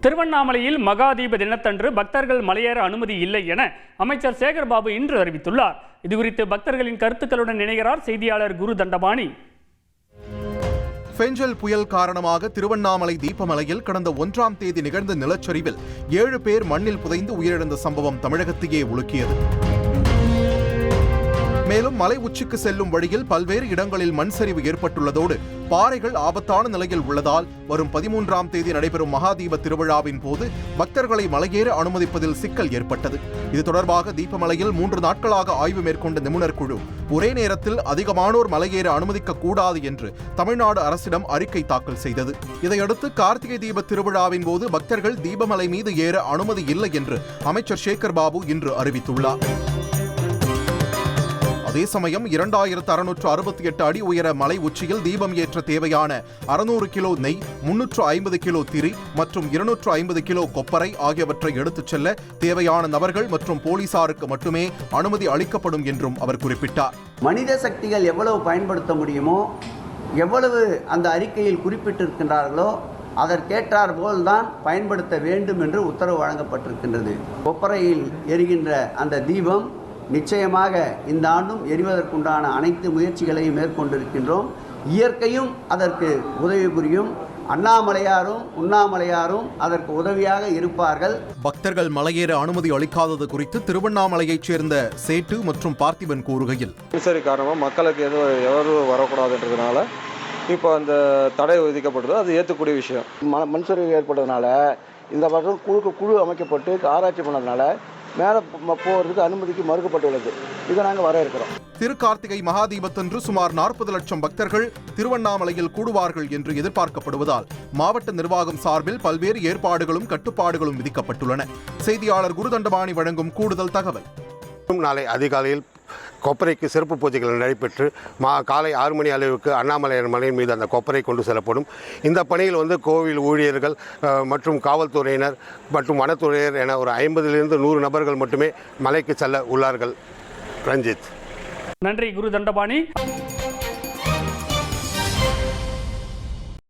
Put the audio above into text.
திருவண்ணாமலையில் மகாதீப தினத்தன்று பக்தர்கள் மலையேற அனுமதி இல்லை என அமைச்சர் சேகர்பாபு இன்று அறிவித்துள்ளார். இதுகுறித்து பக்தர்களின் கருத்துக்களுடன் இணைகிறார் செய்தியாளர் குரு தண்டபாணி. பெஞ்சல் புயல் காரணமாக திருவண்ணாமலை தீபமலையில் கடந்த 1ஆம் தேதி நிகழ்ந்த நிலச்சரிவில் 7 பேர் மண்ணில் புதைந்து உயிரிழந்த சம்பவம் தமிழகத்தையே உலுக்கியது. மேலும் மலை உச்சிக்கு செல்லும் வழியில் பல்வேறு இடங்களில் மண் சரிவு ஏற்பட்டுள்ளதோடு பாறைகள் ஆபத்தான நிலையில் உள்ளதால் வரும் 13ஆம் தேதி நடைபெறும் மகாதீப திருவிழாவின் போது பக்தர்களை மலையேற அனுமதிப்பதில் சிக்கல் ஏற்பட்டது. இது தொடர்பாக தீபமலையில் 3 நாட்களாக ஆய்வு மேற்கொண்ட நிபுணர் குழு ஒரே நேரத்தில் அதிகமானோர் மலையேற அனுமதிக்க கூடாது என்று தமிழ்நாடு அரசிடம் அறிக்கை தாக்கல் செய்தது. இதையடுத்து கார்த்திகை தீப திருவிழாவின் போது பக்தர்கள் தீபமலை மீது ஏற அனுமதி இல்லை என்று அமைச்சர் சேகர்பாபு இன்று அறிவித்துள்ளார். அதே சமயம் 2668 அடி உயர மலை உச்சியில் தீபம் ஏற்ற தேவையான 600 கிலோ நெய், 350 கிலோ திரி மற்றும் 250 கிலோ கொப்பரை ஆகியவற்றை எடுத்துச் செல்ல தேவையான நபர்கள் மற்றும் போலீசாருக்கு மட்டுமே அனுமதி அளிக்கப்படும் என்றும் அவர் குறிப்பிட்டார். மனித சக்திகள் எவ்வளவு பயன்படுத்த முடியுமோ, எவ்வளவு அந்த அறிக்கையில் குறிப்பிட்டிருக்கின்றார்களோ அதற்கேற்றார் போல்தான் பயன்படுத்த வேண்டும் என்று உத்தரவு வழங்கப்பட்டிருக்கின்றது. கொப்பரையில் எரிகின்ற அந்த தீபம் நிச்சயமாக இந்த ஆண்டும் எரிவதற்குண்டான அனைத்து முயற்சிகளையும் மேற்கொண்டிருக்கின்றோம். இயற்கையும் அதற்கு உதவி புரியும். அண்ணாமலையாரும் உண்ணாமலையாரும் அதற்கு உதவியாக இருப்பார்கள். பக்தர்கள் மலையேற அனுமதி அளிக்காதது குறித்து திருவண்ணாமலையைச் சேர்ந்த சேட்டு மற்றும் பார்த்திபன் கூறுகையில், சரி காரணமாக மக்களுக்கு எவரும் வரக்கூடாதுன்றதுனால இப்போ அந்த தடை விதிக்கப்படுது. அது ஏற்றக்கூடிய விஷயம். மண்சரிவு ஏற்பட்டதுனால இந்த வருஷம் குழு அமைக்கப்பட்டு ஆராய்ச்சி பண்ணதுனால மேலே போகிறதுக்கு அனுமதிக்கு மறுக்கப்பட்டுள்ளது. இதை நாங்கள் வரவேற்கிறோம். திருக்கார்த்திகை மகாதீபத்தன்று சுமார் 40 லட்சம் பக்தர்கள் திருவண்ணாமலையில் கூடுவார்கள் என்று எதிர்பார்க்கப்படுவதால் மாவட்ட நிர்வாகம் சார்பில் பல்வேறு ஏற்பாடுகளும் கட்டுப்பாடுகளும் விதிக்கப்பட்டுள்ளன. செய்தியாளர் குரு தண்டபாணி வழங்கும் கூடுதல் தகவல். நாளை அதிகாலையில் கொப்பரைக்கு சிறப்பு பூஜைகள் நடைபெற்று காலை 6 மணி அளவுக்கு அண்ணாமலையார் மலையின் மீது அந்த கொப்பரை கொண்டு செல்லப்படும். இந்த பணியில் கோவில் ஊழியர்கள் மற்றும் காவல்துறையினர் மற்றும் வனத்துறையினர் என ஒரு 50லிருந்து 100 நபர்கள் மட்டுமே மலைக்கு செல்ல உள்ளார்கள். ரஞ்சித். நன்றி குரு தண்டபாணி.